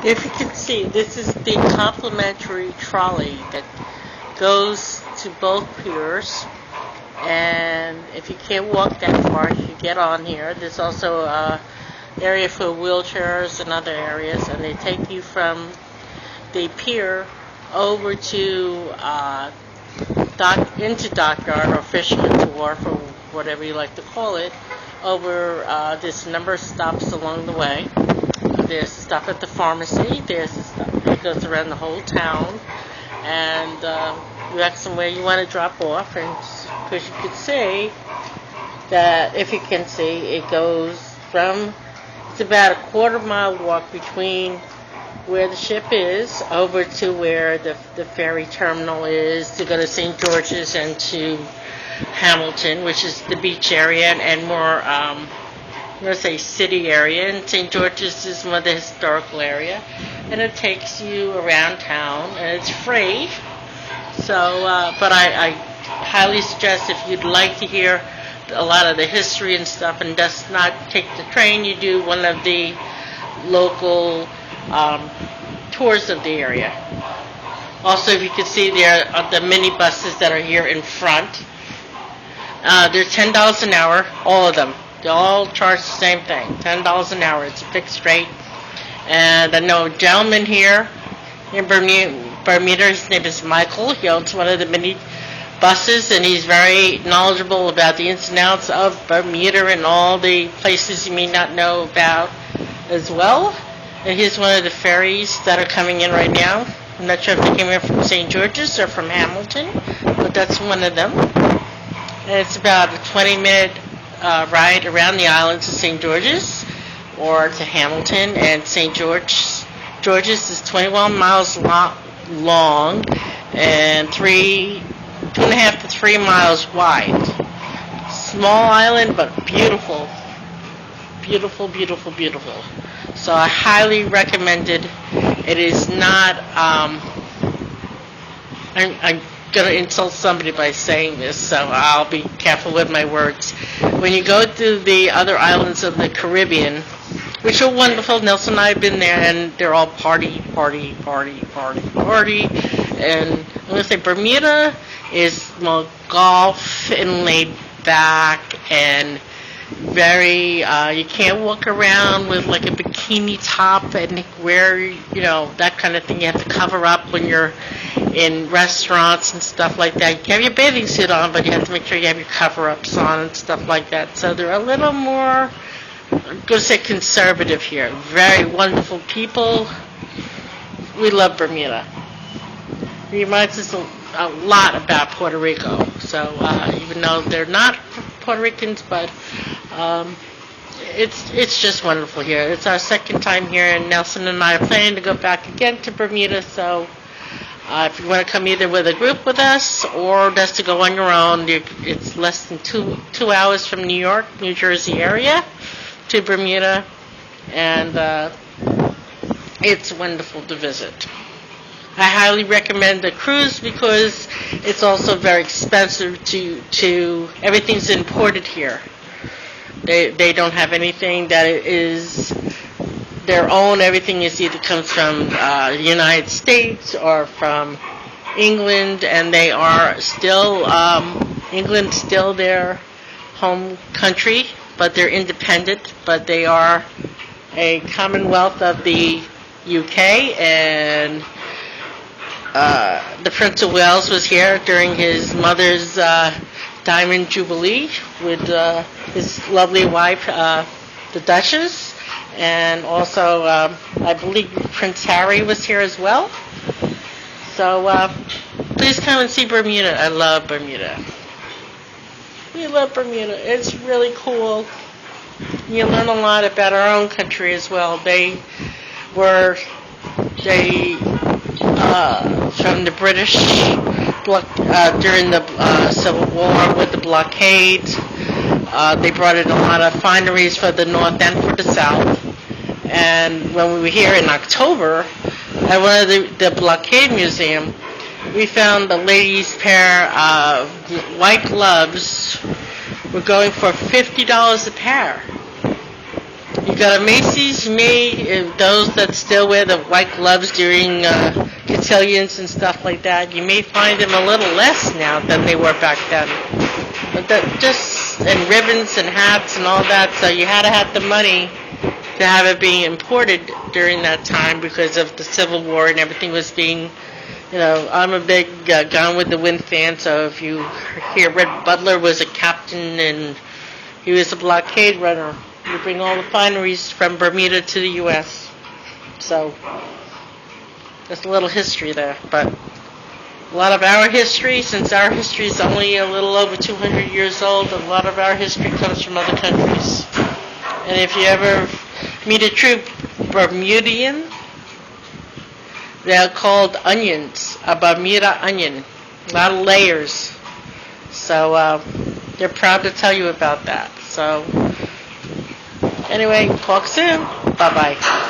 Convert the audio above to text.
If you can see, this is the complimentary trolley that goes to both piers. And if you can't walk that far, you can get on here. There's also a area for wheelchairs and other areas, and they take you from the pier over to into Dockyard or Fisherman's Wharf or whatever you like to call it. Over this number of stops along the way. There's a stop at the pharmacy. There's a stop that goes around the whole town, and you ask somewhere you want to drop off, and because you can see that, if you can see, it goes from, it's about a quarter-mile walk between where the ship is over to where the ferry terminal is to go to St. George's and to Hamilton, which is the beach area and more, I'm going to say city area, and St. George's is more the historical area, and it takes you around town, and it's free. So, but I highly suggest, if you'd like to hear a lot of the history and stuff and just not take the train, you do one of the local tours of the area. Also, if you can see, there are the mini buses that are here in front. They're $10 an hour, all of them. They all charge the same thing, $10 an hour. It's a fixed rate. And I know a gentleman here in Bermuda, his name is Michael. He owns one of the mini buses, and he's very knowledgeable about the ins and outs of Bermuda and all the places you may not know about as well. And he's one of the ferries that are coming in right now. I'm not sure if they came in from St. George's or from Hamilton, but that's one of them. And it's about a 20-minute ride around the island to St. George's or to Hamilton, and St. George's is 21 miles long and 2.5 to 3 miles wide. Small island, but beautiful. Beautiful, beautiful, beautiful. So I highly recommend it. It is not, I'm going to insult somebody by saying this, so I'll be careful with my words. When you go to the other islands of the Caribbean, which are wonderful, Nelson and I have been there, and they're all party. And I'm going to say Bermuda is more golf and laid back and very, you can't walk around with like a bikini top and wear, that kind of thing. You have to cover up when you're in restaurants and stuff like that. You can have your bathing suit on, but you have to make sure you have your cover-ups on and stuff like that. So they're a little more, I'm going to say, conservative here. Very wonderful people. We love Bermuda. It reminds us a lot about Puerto Rico. So even though they're not Puerto Ricans, but it's just wonderful here. It's our second time here, and Nelson and I are planning to go back again to Bermuda. So if you want to come either with a group with us or just to go on your own, it's less than two hours from New York, New Jersey area to Bermuda, and it's wonderful to visit. I highly recommend the cruise because it's also very expensive to everything's imported here. They don't have anything that is their own. Everything is either comes from the United States or from England, and they are still, England's still their home country, but they're independent, but they are a commonwealth of the UK, and the Prince of Wales was here during his mother's Diamond Jubilee with his lovely wife, the Duchess, and also I believe Prince Harry was here as well. So please come and see Bermuda. I love Bermuda. We love Bermuda. It's really cool. You learn a lot about our own country as well. They from the British during the Civil War with the blockade. They brought in a lot of fineries for the North and for the South. And when we were here in October at one of the blockade museum, we found a lady's pair of white gloves were going for $50 a pair. You got a Macy's, those that still wear the white gloves during cotillions and stuff like that, you may find them a little less now than they were back then. But and ribbons and hats and all that, so you had to have the money to have it being imported during that time because of the Civil War and everything was being, I'm a big Gone with the Wind fan, so if you hear Red Butler was a captain and he was a blockade runner, you bring all the fineries from Bermuda to the U.S. So, there's a little history there, but a lot of our history, since our history is only a little over 200 years old, a lot of our history comes from other countries. And if you ever meet a true Bermudian, they're called onions, a Bermuda onion, a lot of layers. So they're proud to tell you about that. So anyway, talk soon. Bye-bye.